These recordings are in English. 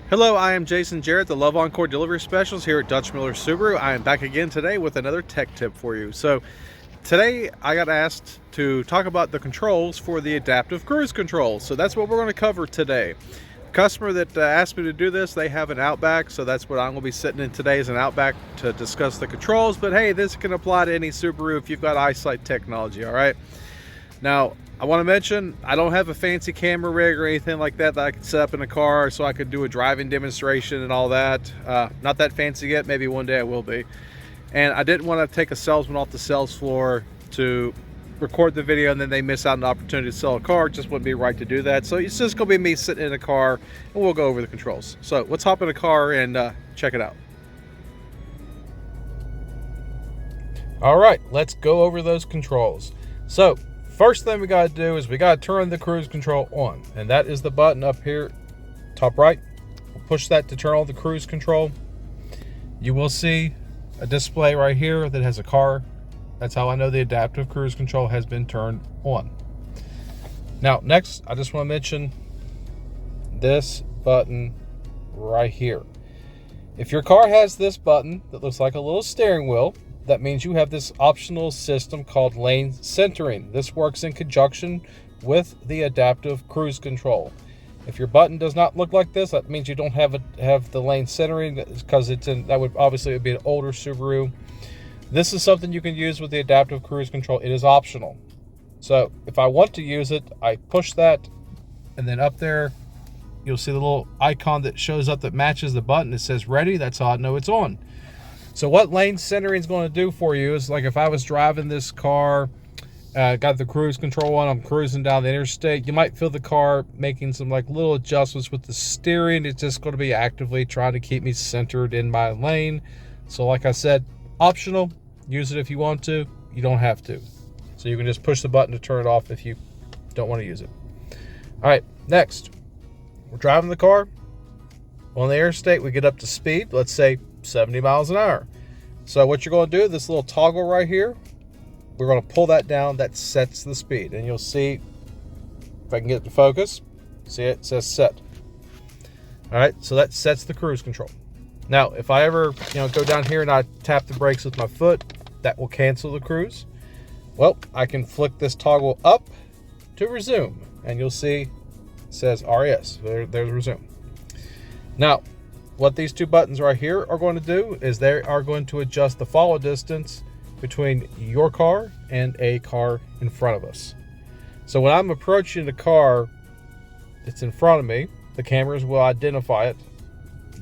Hello, I am Jason Jarrett, the Love Encore Delivery Specialist here at Dutch Miller Subaru. I am back again today with another tech tip for you. So today I got asked to talk about the controls for the adaptive cruise control. So that's what we're going to cover today. The customer that asked me to do this, they have an Outback, so that's what I'm going to be sitting in today, is an Outback to discuss the controls. But hey, this can apply to any Subaru if you've got Eyesight technology, all right? Now, I want to mention, I don't have a fancy camera rig or anything like that I can set up in a car so I could do a driving demonstration and all that. Not that fancy yet, maybe one day I will be. And I didn't want to take a salesman off the sales floor to record the video and then they miss out on the opportunity to sell a car. It just wouldn't be right to do that. So it's just going to be me sitting in a car and we'll go over the controls. So let's hop in a car and check it out. All right, let's go over those controls. So first thing we got to do is we got to turn the cruise control on, and that is the button up here top right. We'll push that to turn on the cruise control. You will see a display right here that has a car. That's how I know the adaptive cruise control has been turned on. Now next, I just want to mention this button right here. If your car has this button that looks like a little steering wheel, that means you have this optional system called lane centering. This works in conjunction with the adaptive cruise control. If your button does not look like this, that means you don't have the lane centering, because that would obviously be an older Subaru. This is something you can use with the adaptive cruise control. It is optional. So if I want to use it, I push that, and then up there you'll see the little icon that shows up that matches the button. It says ready. That's how I know it's on. So what lane centering is going to do for you is, like, if I was driving this car, got the cruise control on, I'm cruising down the interstate, you might feel the car making some like little adjustments with the steering. It's just going to be actively trying to keep me centered in my lane. So like I said, optional. Use it if you want to. You don't have to. So you can just push the button to turn it off if you don't want to use it. All right, next, we're driving the car on the interstate. We get up to speed, let's say 70 miles an hour. So what you're going to do, this little toggle right here, we're going to pull that down. That sets the speed, and you'll see, if I can get it to focus, see it says set. All right, so that sets the cruise control. Now if I ever go down here and I tap the brakes with my foot, that will cancel the cruise. Well, I can flick this toggle up to resume, and you'll see it says RES. There's resume. Now what these two buttons right here are going to do is they are going to adjust the follow distance between your car and a car in front of us. So when I'm approaching the car that's in front of me, the cameras will identify it.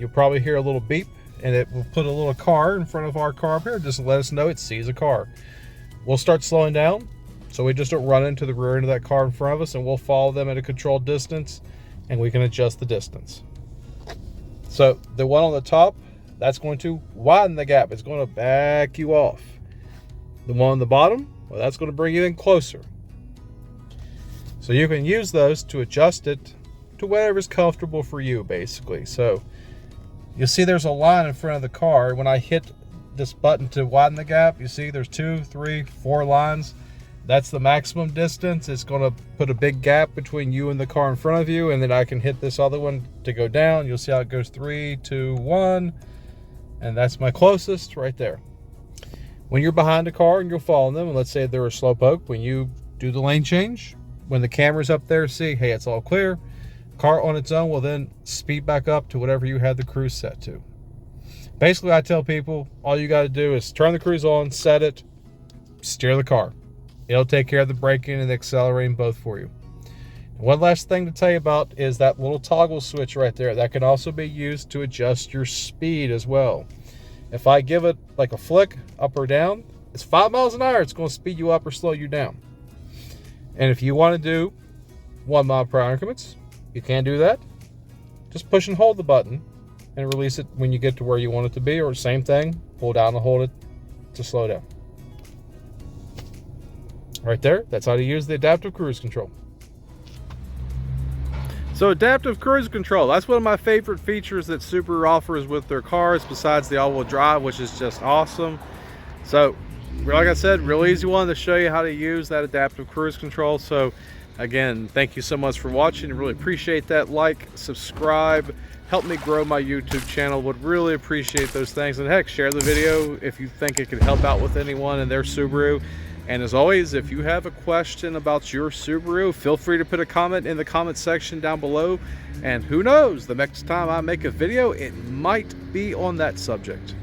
You'll probably hear a little beep, and it will put a little car in front of our car up here just to let us know it sees a car. We'll start slowing down, so we just don't run into the rear end of that car in front of us, and we'll follow them at a controlled distance, and we can adjust the distance. So the one on the top, that's going to widen the gap. It's going to back you off. The one on the bottom, well, that's going to bring you in closer. So you can use those to adjust it to whatever's comfortable for you, basically. So you'll see there's a line in front of the car. When I hit this button to widen the gap, you see there's 2, 3, 4 lines. That's the maximum distance. It's going to put a big gap between you and the car in front of you, and then I can hit this other one to go down. You'll see how it goes 3, 2, 1, and that's my closest right there. When you're behind a car and you're following them, and let's say they're a slowpoke, when you do the lane change, when the camera's up there, see, hey, it's all clear. Car on its own will then speed back up to whatever you had the cruise set to. Basically, I tell people, all you got to do is turn the cruise on, set it, steer the car. It'll take care of the braking and the accelerating both for you. One last thing to tell you about is that little toggle switch right there. That can also be used to adjust your speed as well. If I give it like a flick up or down, it's 5 miles an hour. It's going to speed you up or slow you down. And if you want to do 1 mile per hour increments, you can do that. Just push and hold the button and release it when you get to where you want it to be, or same thing, pull down and hold it to slow down. Right there, that's how to use the adaptive cruise control. So adaptive cruise control, that's one of my favorite features that Subaru offers with their cars, besides the all-wheel drive, which is just awesome. So like I said, real easy one to show you how to use that adaptive cruise control. So again, thank you so much for watching. I really appreciate that. Like, subscribe, help me grow my YouTube channel. Would really appreciate those things. And heck, share the video if you think it could help out with anyone in their Subaru. And as always, if you have a question about your Subaru, feel free to put a comment in the comment section down below. And who knows, the next time I make a video, it might be on that subject.